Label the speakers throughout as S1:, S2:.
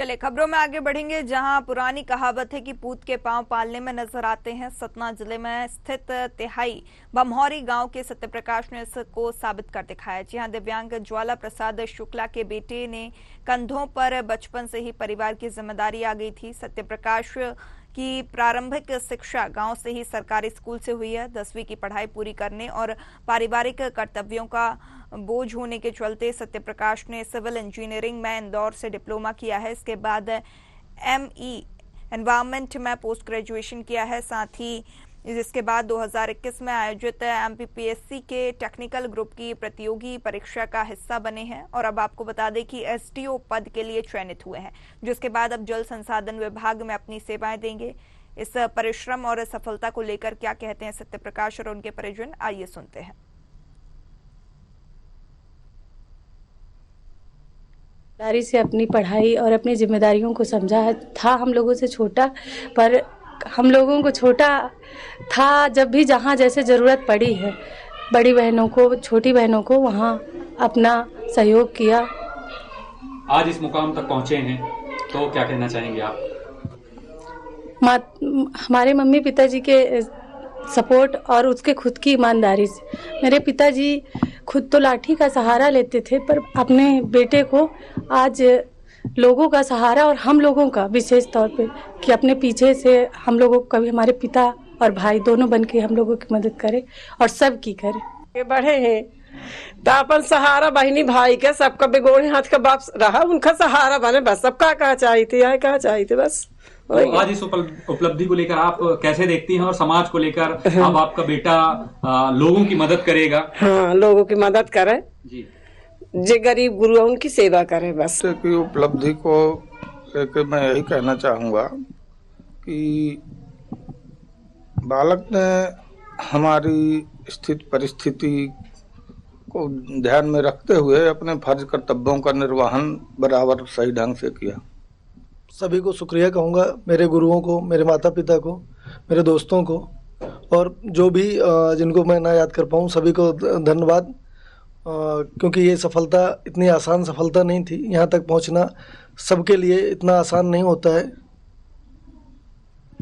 S1: चलिए खबरों में आगे बढ़ेंगे, जहां पुरानी कहावत है कि पूत के पांव पालने में नजर आते हैं। सतना जिले में स्थित तिहाई बमहौरी गांव के सत्यप्रकाश ने इसको साबित कर दिखाया। जी हां, दिव्यांग ज्वाला प्रसाद शुक्ला के बेटे ने कंधों पर बचपन से ही परिवार की जिम्मेदारी आ गई थी। सत्यप्रकाश की प्रारंभिक शिक्षा गांव से ही सरकारी स्कूल से हुई है। 10वीं की पढ़ाई पूरी करने और पारिवारिक कर्तव्यों का बोझ होने के चलते सत्यप्रकाश ने सिविल इंजीनियरिंग में इंदौर से डिप्लोमा किया है। इसके बाद एमई एनवायरमेंट में पोस्ट ग्रेजुएशन किया है। साथ ही जिसके बाद 2021 में आयोजित एमपीपीएससी के टेक्निकल ग्रुप की प्रतियोगी परीक्षा का हिस्सा बने हैं और अब आपको बता दें कि एसडीओ पद के लिए चयनित हुए हैं, जिसके बाद अब जल संसाधन विभाग में अपनी सेवाएं देंगे। इस परिश्रम और सफलता को लेकर क्या कहते हैं सत्यप्रकाश और उनके परिजन, आइए सुनते हैं।
S2: ईमानदारी से अपनी पढ़ाई और अपनी जिम्मेदारियों को समझा था। हम लोगों से छोटा, पर हम लोगों को छोटा था जब भी जहाँ जैसे ज़रूरत पड़ी है, बड़ी बहनों को, छोटी बहनों को वहाँ अपना सहयोग किया।
S3: आज इस मुकाम तक पहुँचे हैं तो क्या कहना चाहेंगे आप?
S2: हमारे मम्मी पिताजी के सपोर्ट और उसके खुद की ईमानदारी से। मेरे पिताजी खुद तो लाठी का सहारा लेते थे, पर अपने बेटे को आज लोगों का सहारा और हम लोगों का विशेष तौर पे कि अपने पीछे से हम लोगों को कभी हमारे पिता और भाई दोनों बन के हम लोगों की मदद करे और सबकी करे।
S4: ये बढ़े हैं तो अपन सहारा बहनी भाई के सबका बेगोड़े हाथ का बाप रहा, उनका सहारा बने बस। सबका कहा चाहिए बस।
S3: तो आज इस उपलब्धि को लेकर आप कैसे देखती हैं और समाज को लेकर? अब आपका बेटा लोगों की मदद करेगा।
S4: हाँ, लोगों की मदद करे
S3: जी,
S4: जो गरीब गुरु है उनकी सेवा करे बस।
S5: की उपलब्धि को लेकर मैं यही कहना चाहूँगा कि बालक ने हमारी स्थिति परिस्थिति को ध्यान में रखते हुए अपने फर्ज कर्तव्यों का निर्वहन बराबर सही ढंग से किया।
S6: सभी को शुक्रिया कहूँगा, मेरे गुरुओं को, मेरे माता पिता को, मेरे दोस्तों को, और जो भी जिनको मैं ना याद कर पाऊँ सभी को धन्यवाद। क्योंकि ये सफलता इतनी आसान सफलता नहीं थी। यहाँ तक पहुँचना सबके लिए इतना आसान नहीं होता है।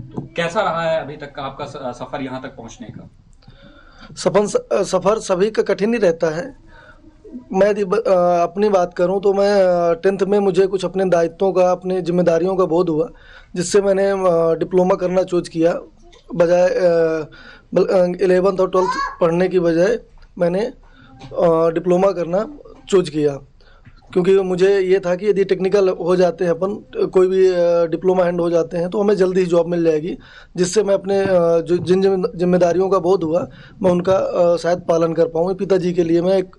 S3: तो कैसा रहा है अभी तक का आपका सफर यहाँ तक पहुँचने का?
S6: सफ़र सभी का कठिन ही रहता है। मैं अपनी बात करूं तो मैं 10th में मुझे कुछ अपने दायित्वों का, अपनी जिम्मेदारियों का बोध हुआ, जिससे मैंने डिप्लोमा करना चूज किया। बजाय 11th और 12th पढ़ने की बजाय मैंने डिप्लोमा करना चूज किया, क्योंकि मुझे ये था कि यदि टेक्निकल हो जाते हैं अपन, कोई भी डिप्लोमा हैंड हो जाते हैं तो हमें जल्दी ही जॉब मिल जाएगी, जिससे मैं अपने जो जिन जिम्मेदारियों का बोध हुआ मैं उनका शायद पालन कर पाऊँ। पिताजी के लिए मैं एक